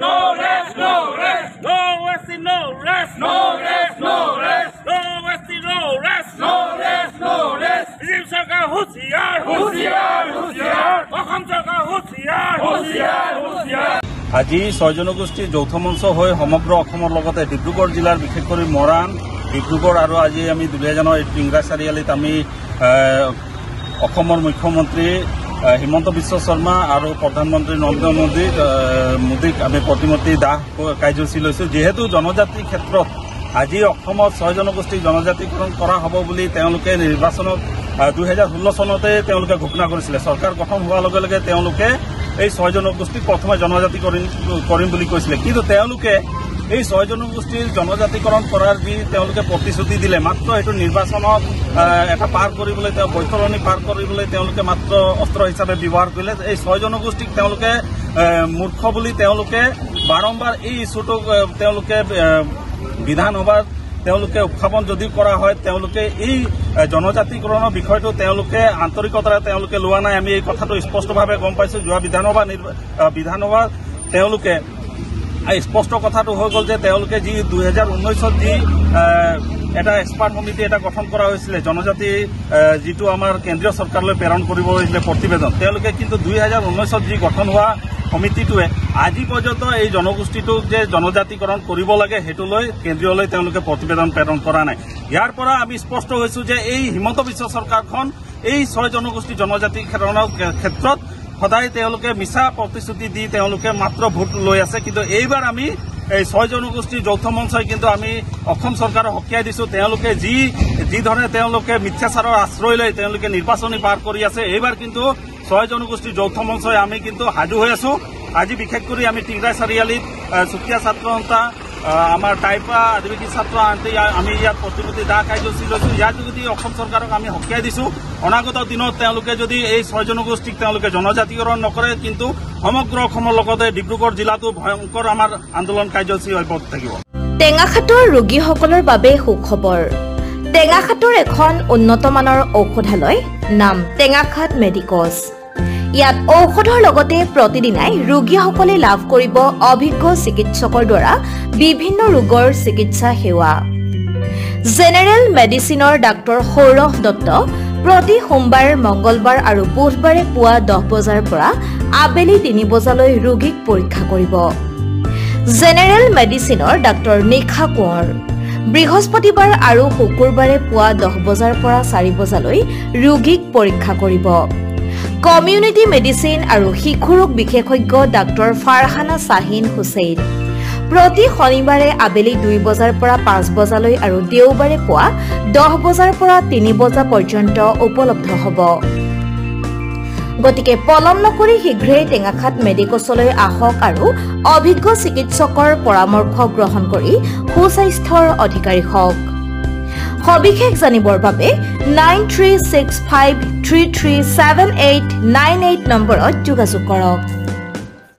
no rest, no rest. No Westy, no rest, no rest, no rest. No Westy, no rest, no rest, no rest. Jim Sarkar Hosiyar, Hosiyar, Hosiyar. Aham Sarkar Hosiyar, Hosiyar, Hosiyar. আজি 6 জনগোষ্ঠী যৌথ মঞ্চ হৈ সমগ্ৰ অসমৰ লগতে ডিব্ৰুগড় জিলাৰ বিশেষ কৰি মৰাণ ডিব্ৰুগড় আৰু আজি আমি দুলীয়াজানৰ টিংৰা চাৰিআলিত আমি অসমৰ মুখ্যমন্ত্ৰী হিমন্ত বিশ্ব শৰ্মা আৰু প্ৰধানমন্ত্ৰী নৰেন্দ্ৰ মোদীক আমি প্ৰতিমূৰ্তি দাহ কাৰ্যসূচী লৈছোঁ যিহেতু জনজাতি ক্ষেত্ৰত আজি অসমত 6 জনগোষ্ঠীক জনজাতিকৰণ কৰা হ'ব বুলি তেওঁলোকে নিৰ্বাচনত 2016 চনতে তেওঁলোকে ঘোষণা কৰিছিলে চৰকাৰ গঠন হোৱাৰ লগে লগে তেওঁলোকে এই 6 জনগোষ্ঠীক প্ৰথমে জনজাতি কৰিম বুলি কৈছিলে কিন্তু তেওঁলোকে এই 6 জনগোষ্ঠীৰ জনজাতিকৰণ কৰাৰ যি তেওঁলোকে প্ৰতিশ্ৰুতি দিলে মাত্ৰ এইটো নিৰ্বাচনত এটা পাৰ কৰিবলৈ বৈতৰণি পাৰ কৰিবলৈ তেওঁলোকে মাত্ৰ অস্ত্ৰ হিচাপে ব্যৱহাৰ কৰিলে এই 6 জনগোষ্ঠীক তেওঁলোকে মূৰ্খ বুলি তেওঁলোকে বাৰম্বাৰ এই ইছ্যুটোক তেওঁলোকে বিধানসভাত তেওঁলোকে উত্থাপন যদি কৰা হয় তেওঁলোকে এই জনজাতিকৰণৰ বিষয়টো তেওঁলোকে আন্তৰিকতাৰে তেওঁলোকে লোৱা নাই আমি এই কথাটো স্পষ্টভাৱে গম পাইছোঁ যোৱা বিধানসভা তেওঁলোকে স্পষ্ট কথাটো হৈ গ'ল যে তেওঁলোকে যি 2019ত যি এটা এক্সপাৰ্ট সমিতি এটা গঠন কৰা হৈছিলে জনজাতি যিটো আমাৰ কেন্দ্ৰীয় চৰকাৰলৈ প্ৰেৰণ কৰিব হৈছিলে প্ৰতিবেদন তেওঁলোকে কিন্তু 2019ত যি গঠন হোৱা সমিতিটোৱে আজি পৰ্যন্ত এই জনগোষ্ঠীটোক যে জনজাতিকৰণ কৰিব লাগে সেইটোলৈ কেন্দ্ৰীয়লৈ তেওঁলোকে প্ৰতিবেদন প্ৰেৰণ কৰা নাই ইয়াৰ পৰা আমি স্পষ্ট হৈছোঁ যে এই হিমন্ত বিশ্ব চৰকাৰখন এই 6 জনগোষ্ঠী জনজাতিকৰণৰ ক্ষেত্ৰত সদায় তেওঁলোকে মিছা প্ৰতিশ্ৰুতি দি তেওঁলোকে মাত্ৰ ভোট লৈ আছে কিন্তু এইবাৰ আমি এই 6 জনগোষ্ঠীৰ যৌথ মঞ্চই কিন্তু আমি অসম চৰকাৰক সকীয়াই দিছোঁ তেওঁলোকে যি ধৰণে তেওঁলোকে মিথ্যাচাৰৰ আশ্ৰয় লৈ তেওঁলোকে নিৰ্বাচনী পাৰ কৰি আছে এইবাৰ কিন্তু 6 জনগোষ্ঠীৰ যৌথ মঞ্চই আমি কিন্তু সাজু হৈ আছোঁ আজি বিশেষ কৰি আমি টিংৰা চাৰিআলিত চুতীয়া ছাত্ৰ সন্থা আমাৰ টাইপা আদিবাসী ছাত্ৰ আনকি আমি ইয়াত প্ৰতিমূৰ্তি দাহ কাৰ্যসূচী লৈছোঁ ইয়াৰ যোগেদি অসম চৰকাৰক আমি সকীয়াই দিছোঁ অনাগত দিনত তেওঁলোকে যদি এই 6 জনগোষ্ঠীক তেওঁলোকে জনজাতিকৰণ নকৰে কিন্তু সমগ্ৰ অসমৰ লগতে ডিব্ৰুগড় জিলাতো ভয়ংকৰ আমাৰ আন্দোলন কাৰ্যসূচী অব্যাহত থাকিব টেঙাখাটৰ ৰোগীসকলৰ বাবে সুখবৰ টেঙাখাটৰ এখন উন্নতমানৰ ঔষধালয় নাম টেঙাখাট মেডিকছ ইয়াত ঔষধৰ লগতে প্ৰতিদিনাই ৰোগীসকলে লাভ কৰিব অভিজ্ঞ চিকিৎসকৰ দ্বাৰা বিভিন্ন ৰোগৰ চিকিৎসা সেৱা জেনেৰেল মেডিচিনৰ ডাক্তৰ সৌৰভ দত্ত প্ৰতি সোমবাৰ মঙ্গলবাৰ আৰু বুধবাৰে পুৱা 10 বজাৰ পৰা আবেলি 3 বজালৈ ৰোগীক পৰীক্ষা কৰিব জেনেৰেল মেডিচিনৰ ডাক্তৰ নিখা কোঁৱৰ বৃহস্পতিবাৰ আৰু শুকুৰবাৰে পুৱা 10 বজাৰ পৰা 4 বজালৈ ৰোগীক পৰীক্ষা কৰিব কমিউনিটি মেডিচিন আৰু শিশু ৰোগ বিশেষজ্ঞ ডাক্তৰ ফাৰহানা শাহিন হুছেইন প্ৰতি শনিবাৰে আবেলি 2 বজাৰ পৰা 5 বজালৈ আৰু দেওবাৰে পুৱা 10 বজাৰ পৰা 3 বজা পৰ্যন্ত উপলব্ধ হ'ব গতিকে পলম নকৰি শীঘ্ৰেই টেঙাখাট মেডিকছলৈ আহক আৰু অভিজ্ঞ চিকিৎসকৰ পৰামৰ্শ গ্ৰহণ কৰি সুস্বাস্থ্যৰ অধিকাৰী হওক সবিশেষ জানিবৰ বাবে 9365337898 নম্বৰত যোগাযোগ কৰক